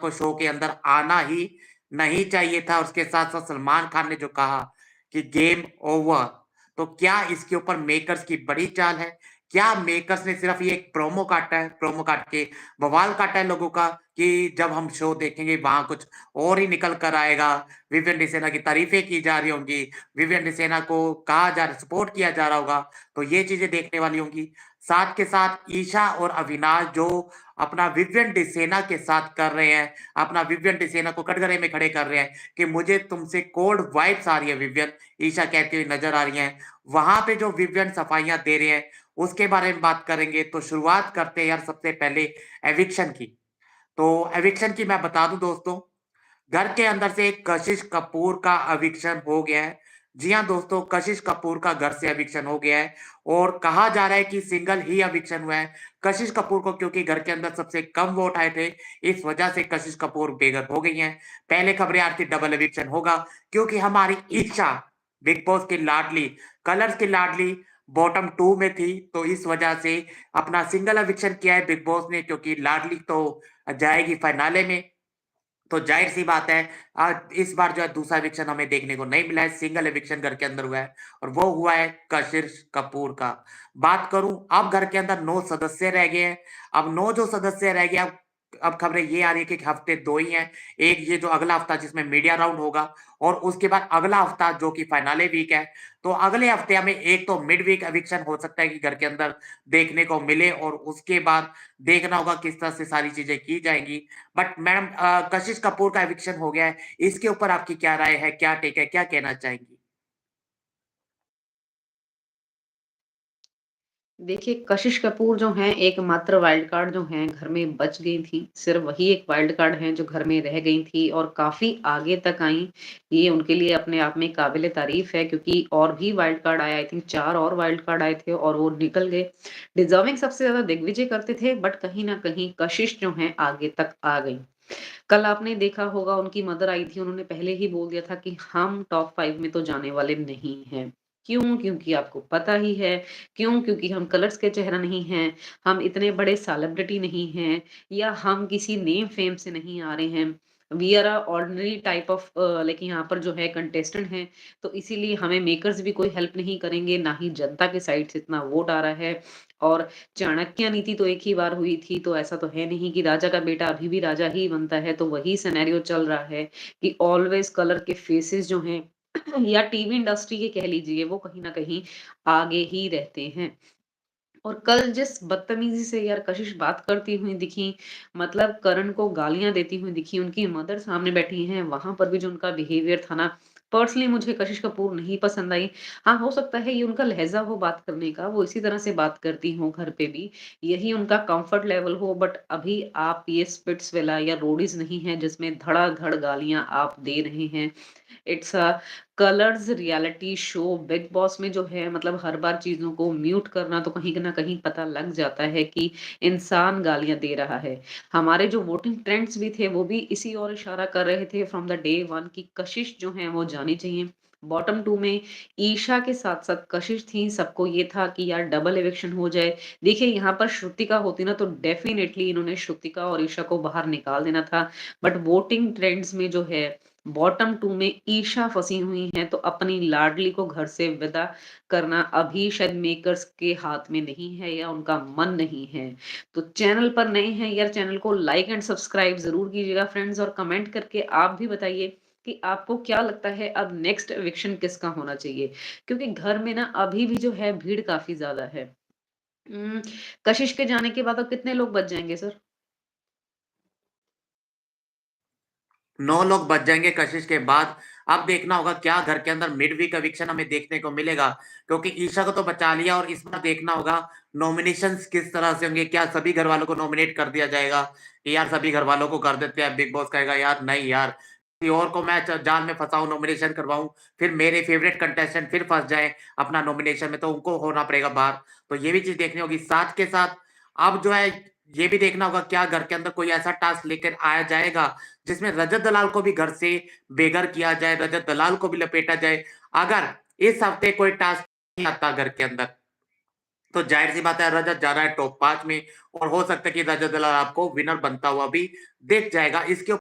को शो के अंदर आना ही नहीं चाहिए था। उसके साथ-साथ सलमान खान ने जो कहा कि गेम ओवर, तो क्या इसके ऊपर मेकर्स की बड़ी चाल है? क्या मेकर्स ने सिर्फ़ ये एक प्रोमो काटा है, प्रोमो काट के बवाल काटा है लोगों का कि जब हम शो देखेंगे वहाँ कुछ और ही निकल कर आएगा, विवियन डिसेना की तारीफ़ें की जा रही होंगी, विवियन डिसेना को कहा जा सपोर्ट किया जा रहा होगा, तो ये चीज़ें देखने वाली होंगी। साथ के साथ ईशा और अविनाश जो अपना विवियन डिसेना के साथ कर रहे हैं, अपना विवियन डिसेना को कटघरे में खड़े कर रहे हैं कि मुझे तुमसे कोल्ड वाइब्स आ रही है विवियन, ईशा कहती हुई नज़र आ रही हैं। वहाँ पे जो विवियन सफाइयाँ दे रहे हैं, उसके बारे में बात करेंगे। तो शुरुआत करते हैं यार सबसे पहले एविक्शन की। तो एविक्शन की मैं बता दूँ दोस्तों, घर के अंदर से कशिश कपूर का एविक्शन हो गया है। जी हाँ दोस्तों, कशिश कपूर का घर से एविक्शन हो गया है और कहा जा रहा है कि सिंगल ही एविक्शन हुआ है। कशिश कपूर को क्योंकि घर के अंदर सबसे कम वोट आए थे, इस वजह से कशिश कपूर बेघर हो गई हैं। पहले खबरें आ रही थी डबल एविक्शन होगा क्योंकि हमारी ईशा बिग बॉस की लाडली, कलर्स की लाडली बॉटम 2 में थी, तो इस वजह से अपना सिंगल एविक्शन किया है बिग बॉस ने क्योंकि लाडली तो जाएगी फाइनाले में। तो ज़ाहिर-सी बात है इस बार जो है दूसरा एविक्शन हमें देखने को नहीं मिला है, सिंगल एविक्शन घर के अंदर हुआ है और वो हुआ है कशिश कपूर का। बात करूँ अब घर के अंदर 9 सदस्य रह गए हैं, अब 9 जो सदस्य रह गए अब खबरें ये आ रही है कि हफ्ते 2 ही हैं, एक ये जो अगला हफ्ता जिसमें मीडिया राउंड होगा और उसके बाद अगला हफ्ता जो कि फाइनले वीक है, तो अगले हफ्ते हमें एक तो मिड वीक एविक्शन हो सकता है कि घर के अंदर देखने को मिले और उसके बाद देखना होगा किस तरह से सारी चीज़ें की जाएँगी। बट मैडम कशिश कपूर का एविक्शन हो गया है, इसके ऊपर आपकी क्या राय है, क्या टेक है, क्या कहना चाहेंगी? देखिए, कशिश कपूर जो हैं एकमात्र वाइल्ड कार्ड जो हैं घर में बच गई थी। सिर्फ़ वही एक वाइल्ड कार्ड हैं जो घर में रह गई थी और काफ़ी आगे तक आईं। ये उनके लिए अपने आप में काबिल-ए-तारीफ़ है क्योंकि और भी वाइल्ड कार्ड आए आई थिंक 4 और वाइल्ड कार्ड आए थे और वो निकल गए। डिज़र्विंग सबसे ज़्यादा दिग्विजय करते थे बट कहीं न कहीं कशिश जो हैं आगे तक आ गईं। कल आपने देखा होगा उनकी मदर आई थी, उन्होंने पहले ही बोल दिया था कि हम टॉप 5 में तो जाने वाले नहीं हैं। क्यों? क्योंकि आपको पता ही है। क्यों? क्योंकि हम कलर्स के चेहरा नहीं हैं, हम इतने बड़े सेलिब्रिटी नहीं हैं या हम किसी नेम फेम से नहीं आ रहे हैं। We are a ordinary type of like यहाँ पर जो है कंटेस्टेंट हैं, तो इसीलिए हमें मेकर्स भी कोई हेल्प नहीं करेंगे, ना ही जनता के साइड से इतना वोट आ रहा है। और चाणक्य नीति तो एक ही बार हुई थी, तो ऐसा तो है नहीं कि राजा का बेटा अभी भी राजा ही बनता है, तो वही सिनेरियो चल रहा है कि ऑलवेज़ कलर के फेसेस जो हैं या टीवी इंडस्ट्री के कह लीजिए, वो कहीं न कहीं आगे ही रहते हैं। और कल जिस बदतमीज़ी से यार कशिश बात करती हुई दिखीं, मतलब करण को गालियाँ देती हुई दिखीं, उनकी मदर सामने बैठी हैं, वहाँ पर भी जो उनका बिहेवियर था ना, पर्सनली मुझे कशिश कपूर नहीं पसंद आई। हाँ, हो सकता है ये उनका लहज़ा हो बात करने का, वो इसी तरह से बात करती हों घर पे भी, यही उनका कम्फ़र्ट लेवल हो बट अभी आप ये स्पिट्सविला या रोडीज़ नहीं हैं जिसमें धड़ाधड़ गालियाँ आप दे रहे हैं। It's a colours reality show big boss में जो है मतलब हर बार चीज़ों को म्यूट करना तो कहीं न कहीं पता लग जाता है कि इंसान गालियाँ दे रहा है। हमारे जो वोटिंग ट्रेंड्स भी थे वो भी इसी ओर इशारा कर रहे थे फ्रॉम द डे 1 कि कशिश जो है वो जानी चाहिए। बॉटम 2 में ईशा के साथ-साथ कशिश थी, सबको ये था कि यार डबल इविक्शन हो जाए। देखिए यहाँ पर श्रुतिका होती ना तो डेफ़िनेटली इन्होंने श्रुतिका और ईशा को बाहर निकाल देना था। बट वोटिंग ट्रेंड्स में जो है बॉटम 2 में ईशा फँसी हुई हैं, तो अपनी लाडली को घर से विदा करना अभी शायद मेकर्स के हाथ में नहीं है या उनका मन नहीं है। तो चैनल पर नए हैं यार चैनल को लाइक एंड सब्सक्राइब ज़रूर कीजिएगा फ्रेंड्स और कमेंट करके आप भी बताइए कि आपको क्या लगता है अब नेक्स्ट एविक्शन किसका होना चाहिए? क्योंकि घर में ना अभी भी जो है भीड़ काफ़ी ज़्यादा है। कशिश के जाने के बाद अब कितने लोग बच जाएँगे सर? 9 लोग बच जाएँगे कशिश के बाद। अब देखना होगा क्या घर के अंदर मिड वीक एविक्शन हमें देखने को मिलेगा, क्योंकि ईशा को तो बचा लिया और इस बार देखना होगा नॉमिनेशंस किस तरह से होंगे। क्या सभी घरवालों को नॉमिनेट कर दिया जाएगा कि यार सभी घरवालों को कर देते हैं, बिग बॉस कहेगा यार नहीं यार, किसी और को मैं जाल में फँसाऊँ, नॉमिनेशन करवाऊँ, फिर मेरे फेवरेट कंटेस्टेंट फिर फँस जाएँ अपना नॉमिनेशन में, तो उनको होना पड़ेगा बाहर। तो ये भी चीज़ देखनी होगी। साथ के साथ अब जो है ये भी देखना होगा क्या घर के अंदर कोई ऐसा टास्क लेकर आया जाएगा जिसमें रजत दलाल को भी घर से बेघर किया जाए, रजत दलाल को भी लपेटा जाए। अगर इस हफ्ते कोई टास्क नहीं आता घर के अंदर, तो ज़ाहिर-सी बात है रजत जा रहा है टॉप 5 में और हो सकता है कि रजत दलाल आपको विनर बनता हुआ भी दिख जाएगा। इसके